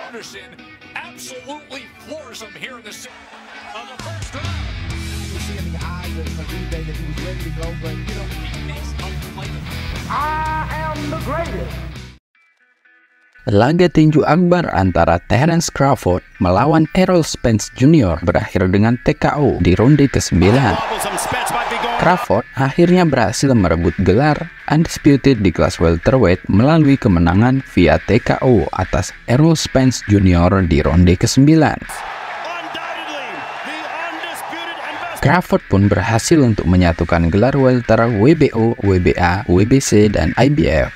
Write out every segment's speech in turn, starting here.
Anderson absolutely floors him here in the first round. You see in the eyes of Felipe that he was ready to go, but you know, he makes unplayable. I am the greatest. Laga tinju akbar antara Terence Crawford melawan Errol Spence Jr. berakhir dengan TKO di ronde ke-9. Crawford akhirnya berhasil merebut gelar undisputed di kelas welterweight melalui kemenangan via TKO atas Errol Spence Jr. di ronde ke-9. Crawford pun berhasil untuk menyatukan gelar welter WBO, WBA, WBC, dan IBF.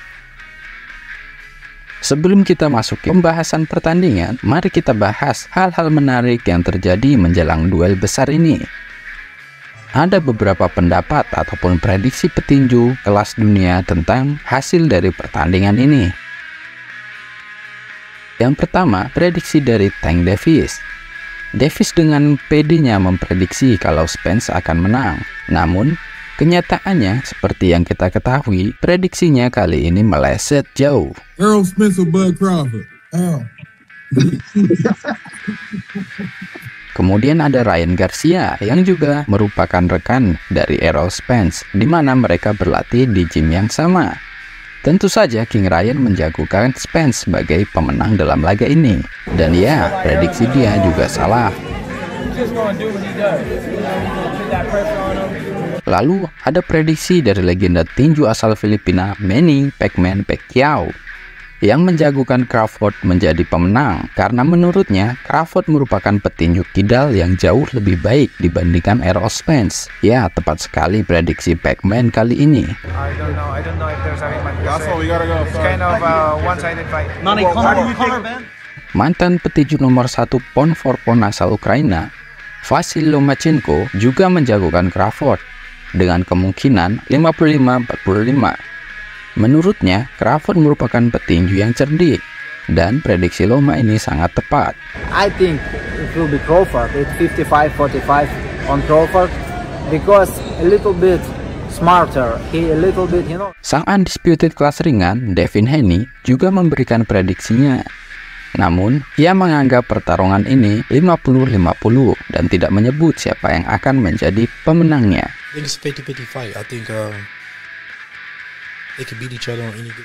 Sebelum kita masuk ke pembahasan pertandingan, mari kita bahas hal-hal menarik yang terjadi menjelang duel besar ini. Ada beberapa pendapat ataupun prediksi petinju kelas dunia tentang hasil dari pertandingan ini. Yang pertama, prediksi dari Tank Davis. Davis dengan PD-nya memprediksi kalau Spence akan menang. Namun, kenyataannya, seperti yang kita ketahui, prediksinya kali ini meleset jauh. Errol Spence or Bud Crawford? Errol. Kemudian ada Ryan Garcia yang juga merupakan rekan dari Errol Spence, di mana mereka berlatih di gym yang sama. Tentu saja King Ryan menjagokan Spence sebagai pemenang dalam laga ini. Dan ya, prediksi dia juga salah. Lalu ada prediksi dari legenda tinju asal Filipina Manny Pacman Pacquiao yang menjagokan Crawford menjadi pemenang karena menurutnya Crawford merupakan petinju kidal yang jauh lebih baik dibandingkan Errol Spence. Ya, tepat sekali prediksi Pacman kali ini. Mantan petinju nomor 1 pound for pound asal Ukraina, Vasil Lomachenko juga menjagokan Crawford dengan kemungkinan 55-45. Menurutnya, Crawford merupakan petinju yang cerdik, dan prediksi Loma ini sangat tepat. I think it will be Crawford. It's 55-45 on Crawford because a little bit smarter. He a little bit, you know. Sang undisputed kelas ringan, Devin Haney, juga memberikan prediksinya. Namun, ia menganggap pertarungan ini 50-50 dan tidak menyebut siapa yang akan menjadi pemenangnya.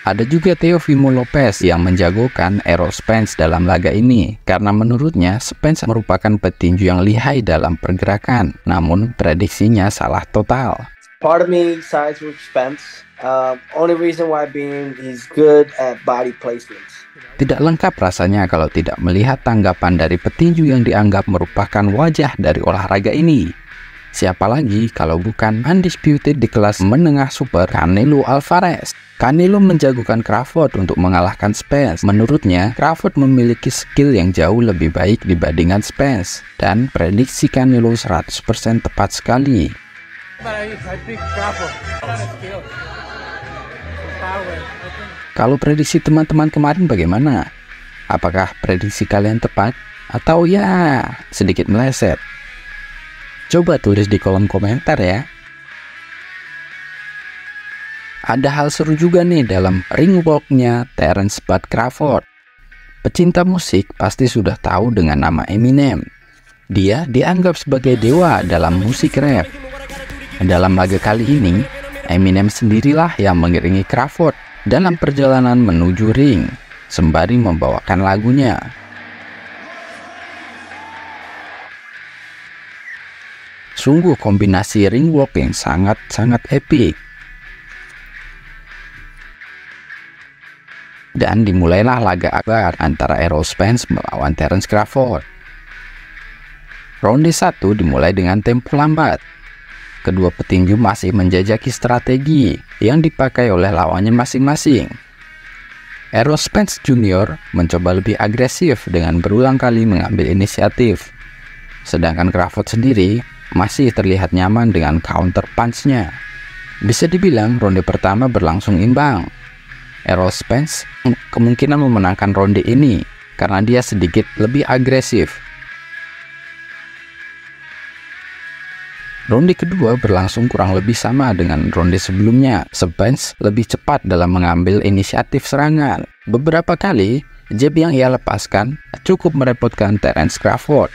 Ada juga Teofimo Lopez yang menjagokan Errol Spence dalam laga ini karena menurutnya Spence merupakan petinju yang lihai dalam pergerakan, namun prediksinya salah total. Part of me sides with Spence. Only reason why being he's good at body placements. Tidak lengkap rasanya kalau tidak melihat tanggapan dari petinju yang dianggap merupakan wajah dari olahraga ini. Siapa lagi kalau bukan undisputed di kelas menengah super Canelo Alvarez. Canelo menjagokan Crawford untuk mengalahkan Spence. Menurutnya, Crawford memiliki skill yang jauh lebih baik dibandingkan Spence. Dan prediksi Canelo 100% tepat sekali. Kalau prediksi teman-teman kemarin bagaimana? Apakah prediksi kalian tepat? Atau ya, sedikit meleset? Coba tulis di kolom komentar ya. Ada hal seru juga nih dalam ring walk-nya Terence Bud Crawford. Pecinta musik pasti sudah tahu dengan nama Eminem. Dia dianggap sebagai dewa dalam musik rap. Dalam laga kali ini, Eminem sendirilah yang mengiringi Crawford dalam perjalanan menuju ring, sembari membawakan lagunya. Sungguh kombinasi ring walk yang sangat-sangat epic. Dan dimulailah laga akbar antara Errol Spence melawan Terence Crawford. Ronde 1 dimulai dengan tempo lambat. Kedua petinju masih menjajaki strategi yang dipakai oleh lawannya masing-masing. Errol Spence Jr. mencoba lebih agresif dengan berulang kali mengambil inisiatif. Sedangkan Crawford sendiri masih terlihat nyaman dengan counter punch-nya. Bisa dibilang ronde pertama berlangsung imbang. Errol Spence kemungkinan memenangkan ronde ini karena dia sedikit lebih agresif. Ronde kedua berlangsung kurang lebih sama dengan ronde sebelumnya. Spence lebih cepat dalam mengambil inisiatif serangan. Beberapa kali jab yang ia lepaskan cukup merepotkan Terence Crawford.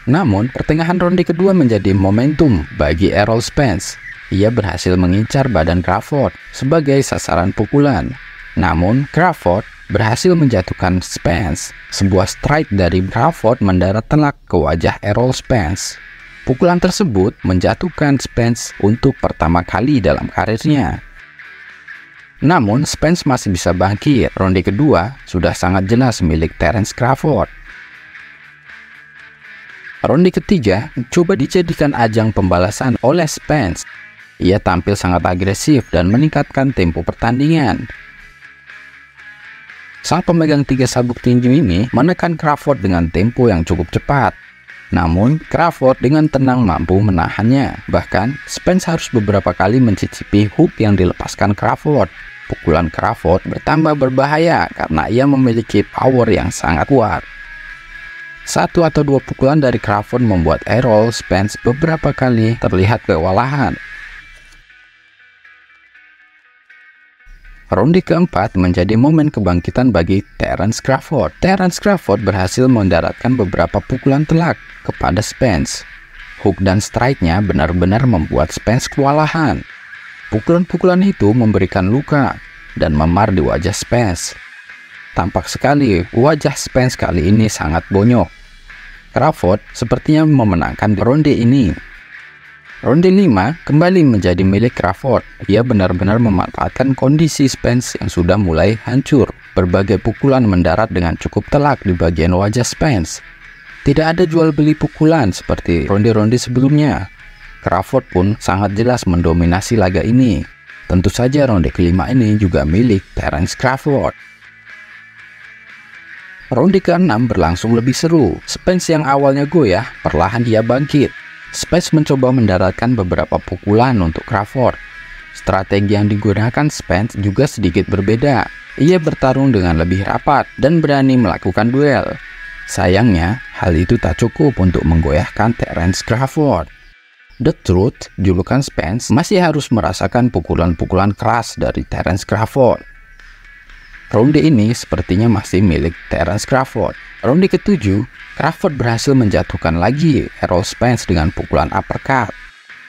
Namun, pertengahan ronde kedua menjadi momentum bagi Errol Spence. Ia berhasil mengincar badan Crawford sebagai sasaran pukulan. Namun, Crawford berhasil menjatuhkan Spence. Sebuah strike dari Crawford mendarat telak ke wajah Errol Spence. Pukulan tersebut menjatuhkan Spence untuk pertama kali dalam karirnya. Namun, Spence masih bisa bangkit. Ronde kedua sudah sangat jelas milik Terence Crawford. Ronde ketiga coba dijadikan ajang pembalasan oleh Spence. Ia tampil sangat agresif dan meningkatkan tempo pertandingan. Sang pemegang 3 sabuk tinju ini menekan Crawford dengan tempo yang cukup cepat. Namun, Crawford dengan tenang mampu menahannya. Bahkan, Spence harus beberapa kali mencicipi hook yang dilepaskan Crawford. Pukulan Crawford bertambah berbahaya karena ia memiliki power yang sangat kuat. 1 atau 2 pukulan dari Crawford membuat Errol Spence beberapa kali terlihat kewalahan. Ronde keempat menjadi momen kebangkitan bagi Terence Crawford. Terence Crawford berhasil mendaratkan beberapa pukulan telak kepada Spence. Hook dan strike-nya benar-benar membuat Spence kewalahan. Pukulan-pukulan itu memberikan luka dan memar di wajah Spence. Tampak sekali wajah Spence kali ini sangat bonyok. Crawford sepertinya memenangkan ronde ini. Ronde 5 kembali menjadi milik Crawford. Ia benar-benar memanfaatkan kondisi Spence yang sudah mulai hancur. Berbagai pukulan mendarat dengan cukup telak di bagian wajah Spence. Tidak ada jual beli pukulan seperti ronde-ronde sebelumnya. Crawford pun sangat jelas mendominasi laga ini. Tentu saja ronde kelima ini juga milik Terence Crawford. Ronde ke-6 berlangsung lebih seru. Spence yang awalnya goyah, perlahan ia bangkit. Spence mencoba mendaratkan beberapa pukulan untuk Crawford. Strategi yang digunakan Spence juga sedikit berbeda. Ia bertarung dengan lebih rapat dan berani melakukan duel. Sayangnya, hal itu tak cukup untuk menggoyahkan Terence Crawford. The Truth, julukan Spence, masih harus merasakan pukulan-pukulan keras dari Terence Crawford. Ronde ini sepertinya masih milik Terence Crawford. Ronde ke-7, Crawford berhasil menjatuhkan lagi Errol Spence dengan pukulan uppercut.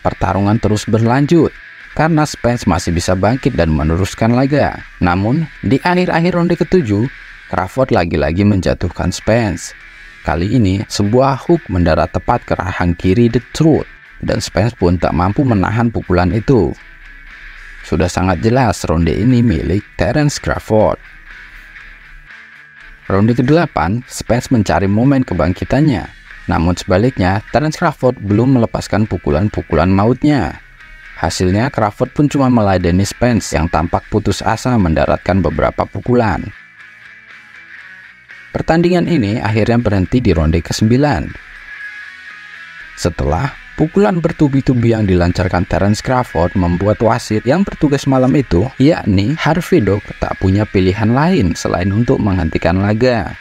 Pertarungan terus berlanjut karena Spence masih bisa bangkit dan meneruskan laga. Namun, di akhir-akhir ronde ke-7, Crawford lagi-lagi menjatuhkan Spence. Kali ini, sebuah hook mendarat tepat ke rahang kiri The Truth, dan Spence pun tak mampu menahan pukulan itu. Sudah sangat jelas ronde ini milik Terence Crawford. Ronde ke-8, Spence mencari momen kebangkitannya. Namun sebaliknya, Terence Crawford belum melepaskan pukulan-pukulan mautnya. Hasilnya, Crawford pun cuma meladeni Spence yang tampak putus asa mendaratkan beberapa pukulan. Pertandingan ini akhirnya berhenti di ronde ke-9. Setelah pukulan bertubi-tubi yang dilancarkan Terence Crawford membuat wasit yang bertugas malam itu, yakni Harvey Dock, tak punya pilihan lain selain untuk menghentikan laga.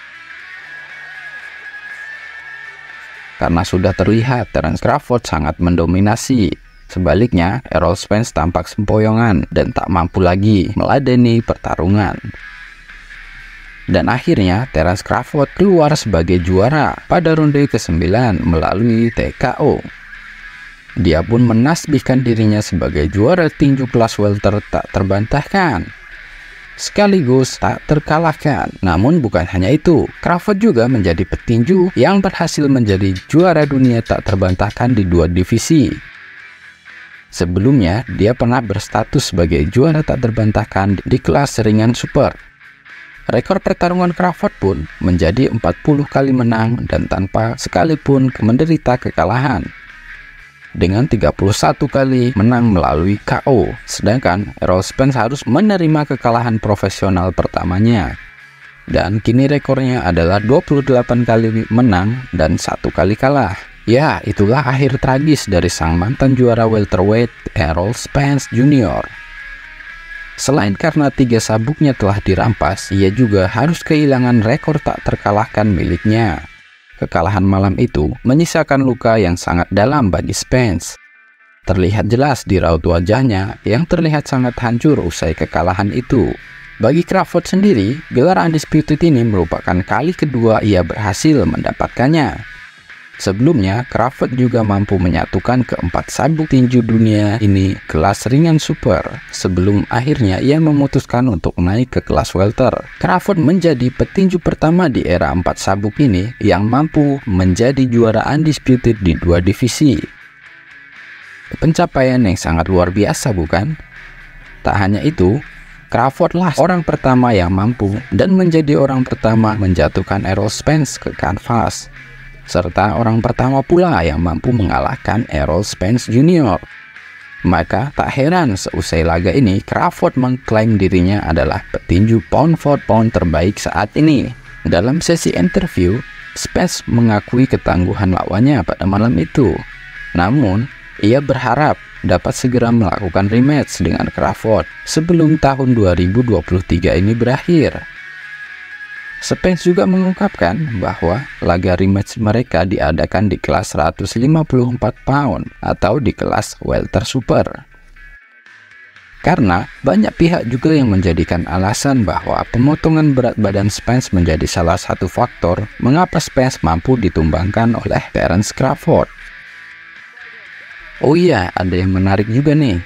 Karena sudah terlihat Terence Crawford sangat mendominasi. Sebaliknya, Errol Spence tampak sempoyongan dan tak mampu lagi meladeni pertarungan. Dan akhirnya Terence Crawford keluar sebagai juara pada ronde ke-9 melalui TKO. Dia pun menasbihkan dirinya sebagai juara tinju kelas welter tak terbantahkan, sekaligus tak terkalahkan. Namun bukan hanya itu, Crawford juga menjadi petinju yang berhasil menjadi juara dunia tak terbantahkan di 2 divisi. Sebelumnya, dia pernah berstatus sebagai juara tak terbantahkan di kelas ringan super. Rekor pertarungan Crawford pun menjadi 40 kali menang dan tanpa sekalipun menderita kekalahan, dengan 31 kali menang melalui KO, sedangkan Errol Spence harus menerima kekalahan profesional pertamanya. Dan kini rekornya adalah 28 kali menang dan 1 kali kalah. Ya, itulah akhir tragis dari sang mantan juara welterweight Errol Spence Jr. Selain karena 3 sabuknya telah dirampas, ia juga harus kehilangan rekor tak terkalahkan miliknya. Kekalahan malam itu menyisakan luka yang sangat dalam bagi Spence. Terlihat jelas di raut wajahnya yang terlihat sangat hancur usai kekalahan itu. Bagi Crawford sendiri, gelar Undisputed ini merupakan kali kedua ia berhasil mendapatkannya. Sebelumnya, Crawford juga mampu menyatukan keempat sabuk tinju dunia ini kelas ringan super, sebelum akhirnya ia memutuskan untuk naik ke kelas welter. Crawford menjadi petinju pertama di era empat sabuk ini yang mampu menjadi juara Undisputed di dua divisi. Pencapaian yang sangat luar biasa, bukan? Tak hanya itu, Crawfordlah orang pertama yang mampu dan menjadi orang pertama menjatuhkan Errol Spence ke kanvas, serta orang pertama pula yang mampu mengalahkan Errol Spence Jr. Maka tak heran seusai laga ini Crawford mengklaim dirinya adalah petinju pound for pound terbaik saat ini. Dalam sesi interview, Spence mengakui ketangguhan lawannya pada malam itu. Namun, ia berharap dapat segera melakukan rematch dengan Crawford sebelum tahun 2023 ini berakhir. Spence juga mengungkapkan bahwa laga rematch mereka diadakan di kelas 154 pound atau di kelas welter super. Karena banyak pihak juga yang menjadikan alasan bahwa pemotongan berat badan Spence menjadi salah satu faktor mengapa Spence mampu ditumbangkan oleh Terence Crawford. Oh iya, ada yang menarik juga nih.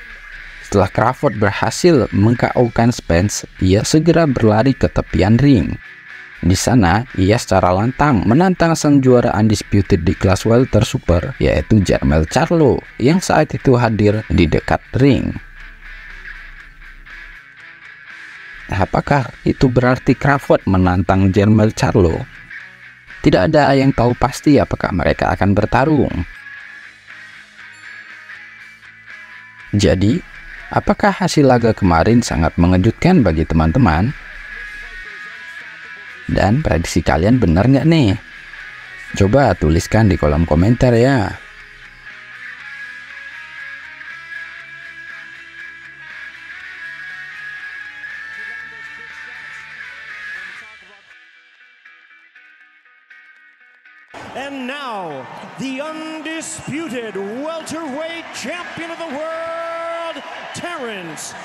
Setelah Crawford berhasil meng-KO-kan Spence, ia segera berlari ke tepian ring. Di sana, ia secara lantang menantang sang juara Undisputed di kelas welter super, yaitu Jermell Charlo, yang saat itu hadir di dekat ring. Apakah itu berarti Crawford menantang Jermell Charlo? Tidak ada yang tahu pasti apakah mereka akan bertarung. Jadi, apakah hasil laga kemarin sangat mengejutkan bagi teman-teman? Dan prediksi kalian benar nggak nih? Coba tuliskan di kolom komentar ya. And now, the undisputed welterweight champion of the world, Terence